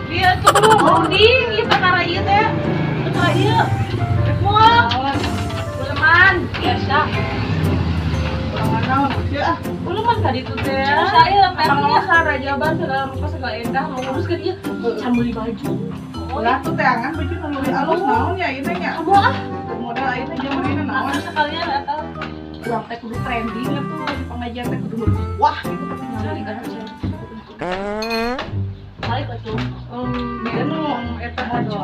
Dia tuh berunding, ieu perkara ieu teh. Perkara ieu. Rek moal. Beuleman, biasa. Beuleman ya. Beuleman ka ditu teh. Saya memang sarajaban segala rupa segala endah nguruskeun ieu. Can beli baju. Ulah tuh teh angan baju nu meuli alus naon ya ieu nya. Kamu ah. Modal ayeuna jamanna naon. Sekalian eta. Urang teh kudu trending atuh di pengajian teh kudu wah gitu penting aja. Balik atuh. Dia nu eta acu.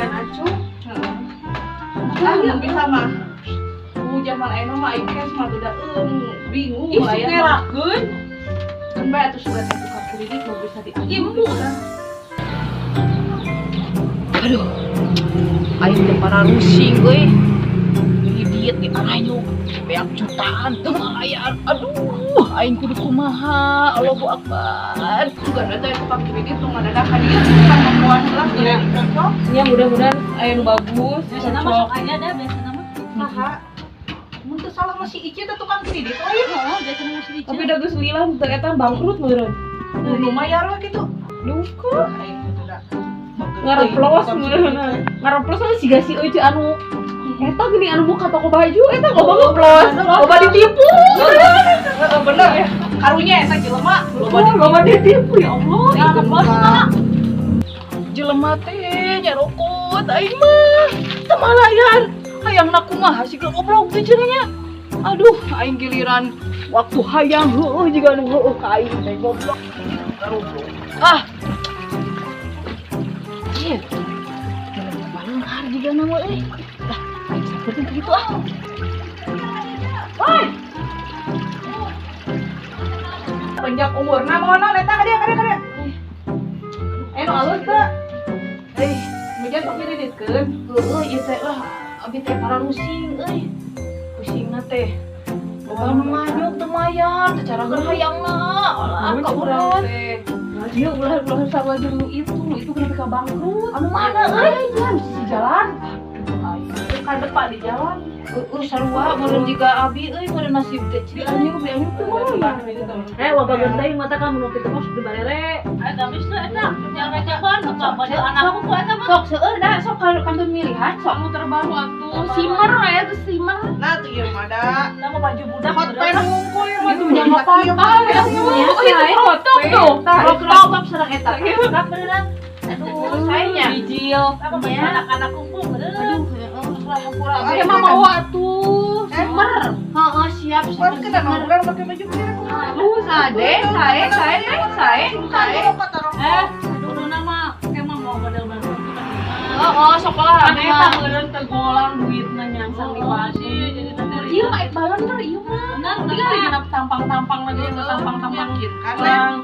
Acu. Heeh. Ah, mun bisa mah. Zaman ayeuna mah aing teh mah bingung Ih, aya. ngerakeun. Kan bae atuh sudah tukar kredit nu bisa Imbu. Aduh, aing teh para rusing euy. Diet di ayu, beak jutaan teu ayaan. Aduh, aing kudu kumaha? Allahu Akbar. Juga ada teh tukar kredit nu ngadadak hadiah kan membuat lah sudah cocok. Ya mudah-mudahan aya nu bagus. Biasanya masuk aja dah, biasanya mah. Saha? Mun teu salah masih Ici teh tukang kredit euy. Oh, biasanya masih dicet. Tapi udah geus lila teu eta bangkrut meureun. Nu mayar we kitu. Duka. Aing teh da. Ngareplos meureun. Ngareplos mah siga si euy anu eta gini anu buka toko baju eta loba ngeplos. Loba ditipu. Bener ya. Karunya eta jelema Loba ditipu ya Allah. Ya, Ikut buka. mah. Jelema teh nyarokot aing mah. Teu malayan. Hayangna kumaha siga goblok teh cenah. Aduh, aing giliran waktu hayang heueuh jiga nu heueuh ka aing teh goblok. Ah. Ieu. Jelema balunghar jiga na mah euy. Dah, aing saperti kitu ah. Woi. Panjang umurna mohonon eta ka dia. Nu alus teh. Mejan sok diriditkeun. Heueuh ieu teh lah abi teh para rusing euy. Pusingna teh. Loba nu manyuk teu mayar, teu cara hayangna. Alah kaurang teh. Dia ulah sama jeung itu kenapa bangkrut. Anu mana euy? Di jalan. Ka depan di jalan. Sarua meureun jiga abi euy meureun nasib teh cianyu tuh ya. Loba genteng mata kamu nu kitu mah di barere. Ayo gamis tuh eta, jangan recapan, enggak baju anakku ku eta mah. Sok seueur da sok kantor milihan sok Anu terbaru atuh simmer ya tuh simmer. Nah tuh ieu mah da. Nama baju budak Hot pen ngungkul mah Itu jangan apa-apa ya. Oh itu foto tuh. crop sareng eta. Crop beneran. Aduh, sayangnya. Bijil. Apa baju anak-anak kumpul beneran. Oke mah mau atuh. Simmer. Heeh, siap. Kan kena ngurang pakai baju biru. Sae. Dulu nama emang mau badal-badal. Oh, sok lah. Kan eta meureun tegolang duitna nyangsang di pasti. Jadi tadi Ieu mah balan mah ieu mah. benar Dia lagi genap tampang-tampang lagi tampang-tampang. Meyakinkan Lang.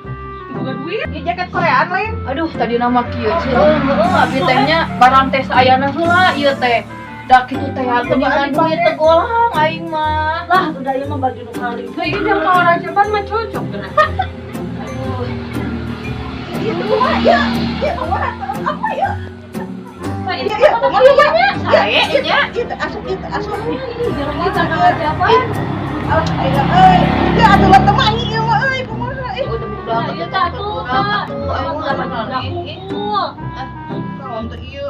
Juga duit. Ieu jaket Koreaan lain. Aduh, tadi nama kieu heueuh abi teh nya barang teh ayana heula ieu teh. Da kitu teh dengan duit tegolang aing mah. lah udah ieu mah baju nu kali. Nah ini yang mau rajaban mah cocok kan. Aduh. Itu mah ya. Ya apa ya? Nah ini Ya kumaha ya? Sae nya. Itu asup. kita rajaban. Alah ayeuna euy. Ya atuh mah teu mah ieu mah euy kumaha euy. Udah budak Nah, ieu teh atuh, Kak. aing mah Udah kumpul. Naon teh ieu?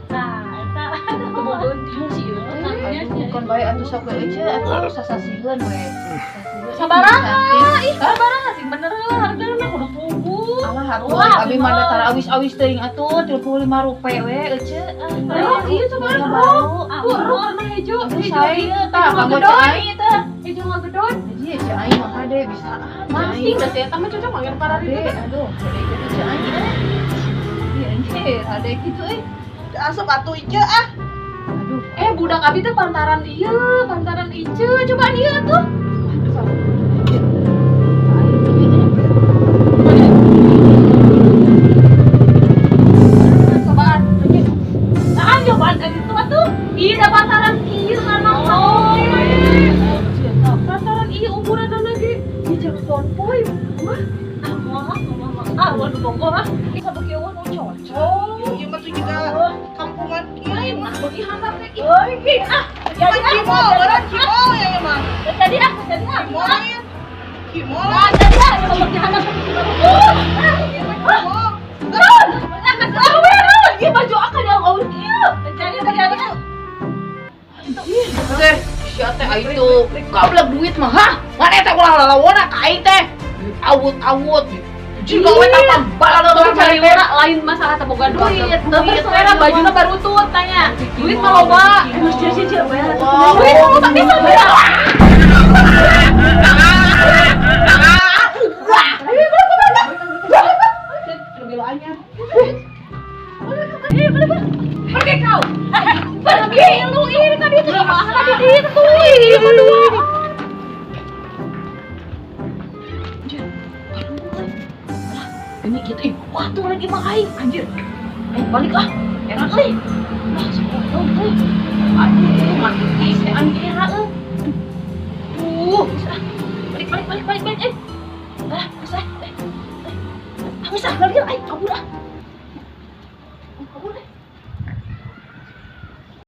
Nah, eta Kemudian dia sih. bukan bae atuh sok we euy atuh sasasieun we. Sabaraha? Ih, sabaraha sih bener lah hargana mah kudu tubuh. Alah atuh abi mah da tara awis-awis teuing atuh 35 rupiah we euy. Oh, iya coba baru. Buru warna hijau. Sae tah kanggo cai tah. Hijau mah gedon. Jadi ya cai mah kade bisa. Masing dah teh mah cocok manggil para Ade, itu. aduh, kade kitu cai. Iya anjir, ade kitu euy. Asup atuh ieu ah. Aduh, Budak abi teh pantaran ieu, pantaran ieu. Coba dia tuh. Cobaan. Nah, cobaan kan itu atuh. Iya, da pantaran ieu kana. Oh. bogo ah. Bisa bagi eueuh nu cocok. Ieu mah tuh juga kampungan Lain kieu. mah bagi handap teh. Euy, ah. Jadi cimol, berat cimol ya ieu mah. Jadi ah, jadi ah. Cimol ya. Cimol. Ah, jadi ah, yang bagi handap teh. Cimol. Ieu baju akan yang awet ieu. Jadi. Teh, sia teh itu gablek duit mah hah? Mana teh ulah lalawana ka aing teh. Duit awut-awut. Jika we tambah balado Tuh cari teh. lain masalah teboga duit. Terus selera bajuna baru tut tanya. Duit mah loba. Terus cicil bayar. Duit mah loba bisa bayar. Pergi kau. Pergi lu ini tadi itu mahal di situ. Ih, berdua. Ini kita waktu lagi main anjir. Balik ah. Enak euy. Lah, dong euy. Aduh, mati teh anjir heuh. Bisa. Balik. Ah, bisa. Bisa, lari, kabur ah.